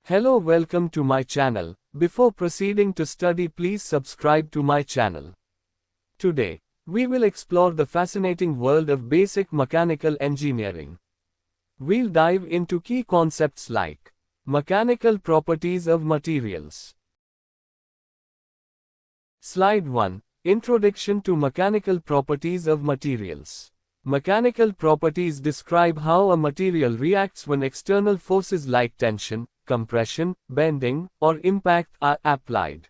Hello, welcome to my channel. Before proceeding to study, please subscribe to my channel. Today, we will explore the fascinating world of basic mechanical engineering. We'll dive into key concepts like mechanical properties of materials. Slide 1. Introduction to mechanical properties of materials. Mechanical properties describe how a material reacts when external forces like tension, compression, bending, or impact are applied.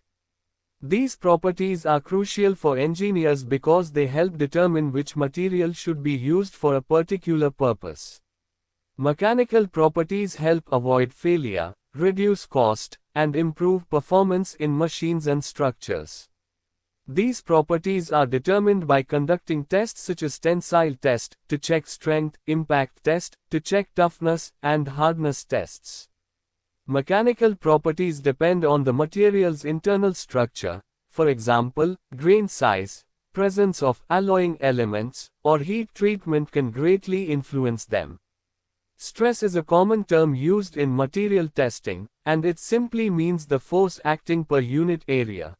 These properties are crucial for engineers because they help determine which material should be used for a particular purpose. Mechanical properties help avoid failure, reduce cost, and improve performance in machines and structures. These properties are determined by conducting tests such as tensile test, to check strength, impact test, to check toughness, and hardness tests. Mechanical properties depend on the material's internal structure, for example, grain size, presence of alloying elements, or heat treatment can greatly influence them. Stress is a common term used in material testing, and it simply means the force acting per unit area.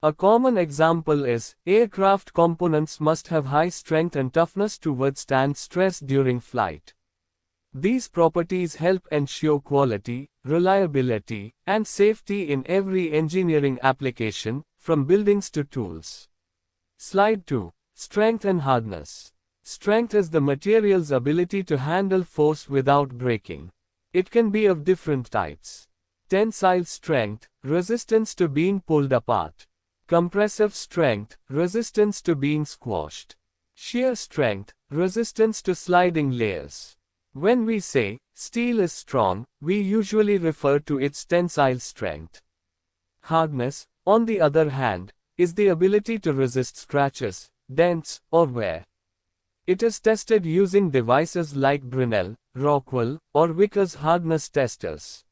A common example is, aircraft components must have high strength and toughness to withstand stress during flight. These properties help ensure quality, reliability, and safety in every engineering application, from buildings to tools. Slide 2. Strength and hardness. Strength is the material's ability to handle force without breaking. It can be of different types. Tensile strength, resistance to being pulled apart. Compressive strength, resistance to being squashed. Shear strength, resistance to sliding layers. When we say, steel is strong, we usually refer to its tensile strength. Hardness, on the other hand, is the ability to resist scratches, dents, or wear. It is tested using devices like Brinell, Rockwell, or Vickers hardness testers.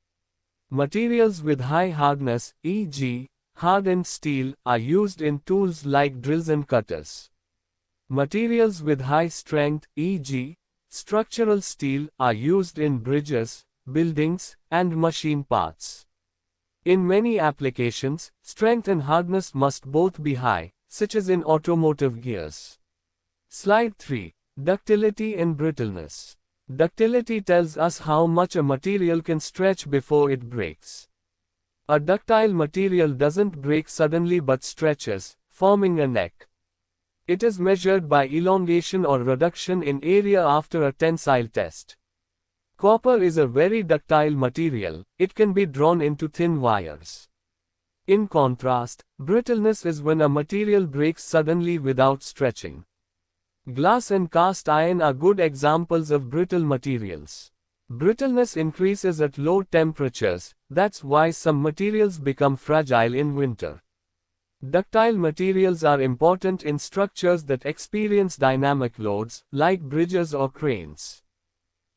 Materials with high hardness, e.g., hardened steel, are used in tools like drills and cutters. Materials with high strength, e.g., structural steel, are used in bridges, buildings, and machine parts. In many applications, strength and hardness must both be high, such as in automotive gears. Slide 3. Ductility and brittleness. Ductility tells us how much a material can stretch before it breaks. A ductile material doesn't break suddenly but stretches, forming a neck. It is measured by elongation or reduction in area after a tensile test. Copper is a very ductile material, it can be drawn into thin wires. In contrast, brittleness is when a material breaks suddenly without stretching. Glass and cast iron are good examples of brittle materials. Brittleness increases at low temperatures, that's why some materials become fragile in winter. Ductile materials are important in structures that experience dynamic loads, like bridges or cranes.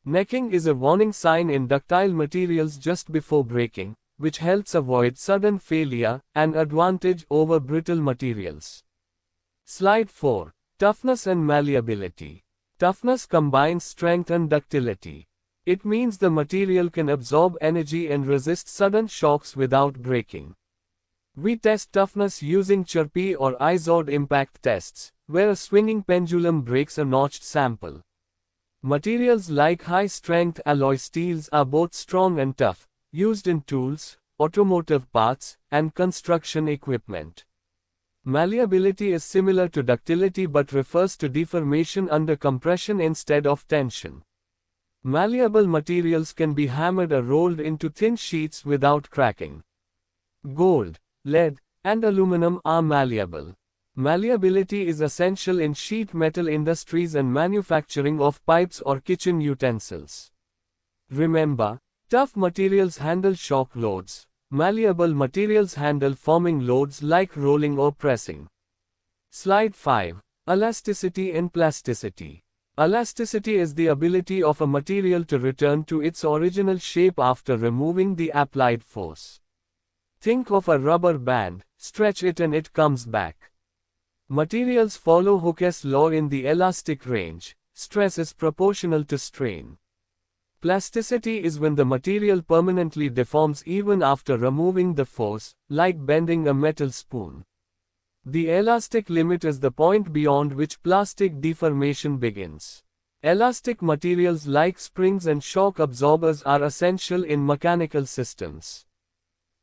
Necking is a warning sign in ductile materials just before breaking, which helps avoid sudden failure, an advantage over brittle materials. Slide 4. Toughness and malleability. Toughness combines strength and ductility. It means the material can absorb energy and resist sudden shocks without breaking. We test toughness using Charpy or Izod impact tests, where a swinging pendulum breaks a notched sample. Materials like high-strength alloy steels are both strong and tough, used in tools, automotive parts, and construction equipment. Malleability is similar to ductility but refers to deformation under compression instead of tension. Malleable materials can be hammered or rolled into thin sheets without cracking. Gold, lead, and aluminum are malleable. Malleability is essential in sheet metal industries and manufacturing of pipes or kitchen utensils. Remember, tough materials handle shock loads. Malleable materials handle forming loads like rolling or pressing. Slide 5. Elasticity and plasticity. Elasticity is the ability of a material to return to its original shape after removing the applied force. Think of a rubber band, stretch it and it comes back. Materials follow Hooke's law in the elastic range, stress is proportional to strain. Plasticity is when the material permanently deforms even after removing the force, like bending a metal spoon. The elastic limit is the point beyond which plastic deformation begins. Elastic materials like springs and shock absorbers are essential in mechanical systems.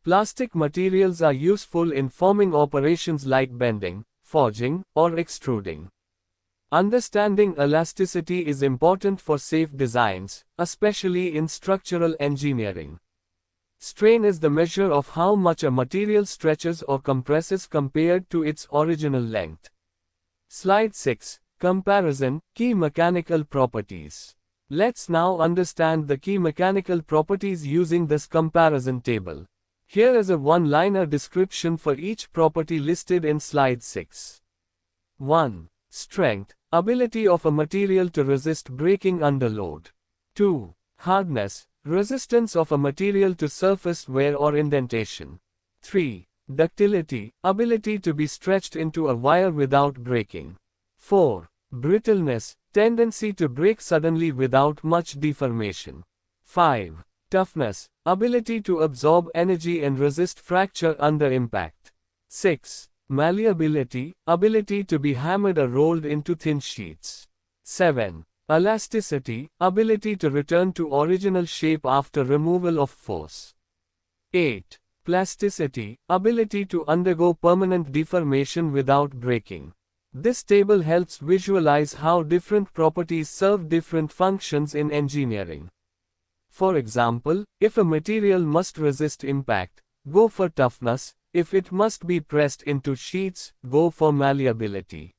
Plastic materials are useful in forming operations like bending, forging, or extruding. Understanding elasticity is important for safe designs, especially in structural engineering. Strain is the measure of how much a material stretches or compresses compared to its original length. Slide 6. Comparison, Key Mechanical Properties. Let's now understand the key mechanical properties using this comparison table. Here is a one-liner description for each property listed in slide 6. 1. Strength, ability of a material to resist breaking under load. 2. Hardness, resistance of a material to surface wear or indentation. 3. Ductility, ability to be stretched into a wire without breaking. 4. Brittleness, tendency to break suddenly without much deformation. 5. Toughness, ability to absorb energy and resist fracture under impact. 6. Malleability, ability to be hammered or rolled into thin sheets. 7. Elasticity, ability to return to original shape after removal of force. 8. Plasticity, ability to undergo permanent deformation without breaking. This table helps visualize how different properties serve different functions in engineering. For example, if a material must resist impact, go for toughness. If it must be pressed into sheets, go for malleability.